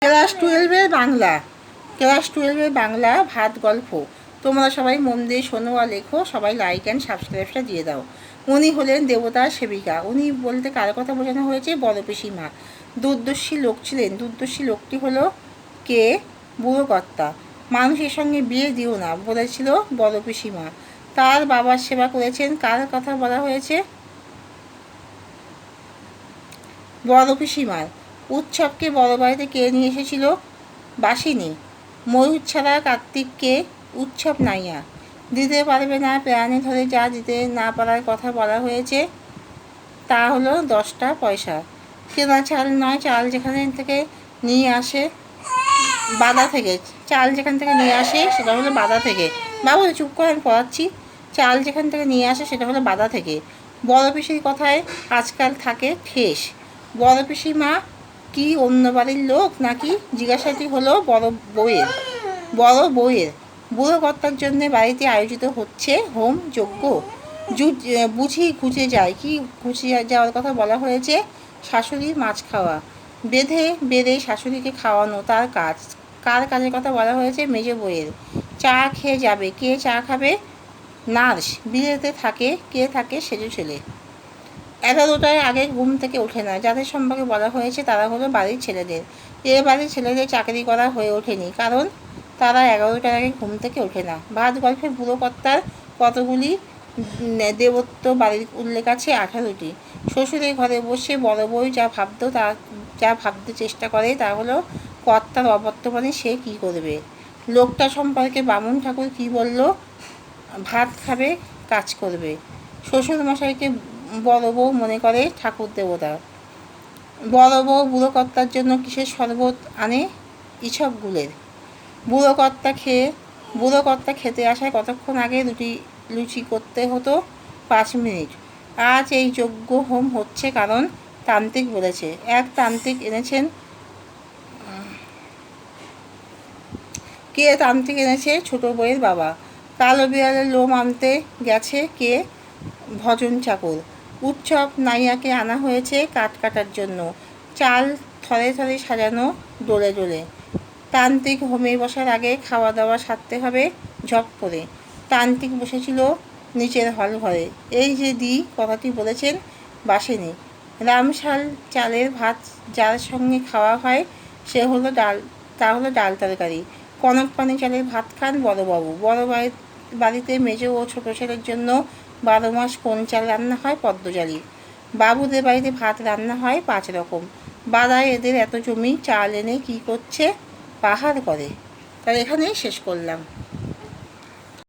Class টুয়েলভের বাংলা ভাত গল্প। তোমরা সবাই মন দিয়ে শোনো আর লেখো, সবাই লাইক অ্যান্ড সাবস্ক্রাইবটা দিয়ে দাও। উনি হলেন দেবতার সেবিকা। উনি বলতে কার কথা বোঝানো হয়েছে? বড় পিসিমা। দূরদর্শী লোক ছিলেন। দূরদর্শী লোকটি হলো কে? বুড়ো কর্তা। মানুষের সঙ্গে বিয়ে দিও না বলেছিল বড় পিসিমা। তার বাবার সেবা করেছেন। কার কথা বলা হয়েছে? বড় পিসিমার। উৎসবকে বড় বাড়িতে কে নিয়ে এসেছিল? বাসিনী। ময়ূর ছাড়া কার্তিককে উৎসব নাইয়া। দিতে পারবে না প্রাণে ধরে যা দিতে না পারার কথা বলা হয়েছে তা হলো 10টা পয়সা। কেনা চাল নয়, চাল যেখানে থেকে নিয়ে আসে বাদা থেকে। চাল যেখান থেকে নিয়ে আসে সেটা হলো বাদা থেকে। বাবু চুপ করে আমি পড়াচ্ছি। চাল যেখান থেকে নিয়ে আসে সেটা হলো বাদা থেকে। বড় পিসির কথায় আজকাল থাকে ঠেস। বড় পিসিমা কি অন্য বাড়ির লোক নাকি? জিজ্ঞাসাটি হলো বড় বউয়ের। বুড়ো কর্তার জন্যে বাড়িতে আয়োজিত হচ্ছে হোম যজ্ঞ। বুঝি ঘুচে যায়। কি ঘুচে যাওয়ার কথা বলা হয়েছে? শাশুড়ির মাছ খাওয়া। বেঁধে শাশুড়িকে খাওয়ানো তার কাজ। কার কাজের কথা বলা হয়েছে? মেজো বউয়ের। চা খেয়ে যাবে। কে চা খাবে? নার্স। বিয়েতে থাকে কে? থাকে সেজো ছেলে। 11টার আগে ঘুম থেকে ওঠে না। যাদের সম্পর্কে বলা হয়েছে তারা হলো বাড়ির ছেলেদের। এ বাড়ির ছেলেদের চাকরি করা হয়ে ওঠেনি, কারণ তারা 11টার আগে ঘুম থেকে ওঠে না। ভাত গল্পে বুড়ো কর্তার কতগুলি দেবত্ব বাড়ির উল্লেখ আছে? 18টি। শ্বশুরের ঘরে বসে বড় বউ যা ভাবতে চেষ্টা করে তা হলো কর্তার অবর্তমানে সে কী করবে। লোকটা সম্পর্কে বামুন ঠাকুর কী বলল? ভাত খাবে, কাজ করবে। শ্বশুরমশাইকে বড় বউ মনে করে ঠাকুর দেবতা। বড় বউ বুড়ো কর্তার জন্য কিসের শরবত আনে? ইসবগুলের। বুড়ো কর্তা খেতে আসায় কতক্ষণ আগে লুচি করতে হতো? 5 মিনিট। আজ এই যজ্ঞ হোম হচ্ছে কারণ তান্ত্রিক বলেছে। এক তান্ত্রিক এনেছেন। কে তান্ত্রিক এনেছে? ছোট বউয়ের বাবা। কালো বিড়ালের লোম আনতে গেছে কে? ভজন চাকর। উৎসব নাইয়াকে আনা হয়েছে কাঠ কাটার জন্য। চাল থরে থরে সাজানো ডোলে ডোলে। তান্ত্রিক হোমে বসার আগে খাওয়া দাওয়া সারতে হবে ঝপ করে। তান্ত্রিক বসেছিল নিচের হল ঘরে। এই যে কথাটি বলেছেন বাসেনি। রামশাল চালের ভাত যার সঙ্গে খাওয়া হয় তা হলো ডাল তরকারি। কনক পানি চালের ভাত খান বড়বাবু। বড় বাড়িতে মেজো ও ছোট ছেলের জন্য 12 মাস কোন চাল রান্না হয়? পদ্মজালি। বাবুদের বাড়িতে ভাত রান্না হয় 5 রকম। বাদায় এদের এত জমি, চাল এনে কী করছে? পাহাড় করে। তাহলে এখানেই শেষ করলাম।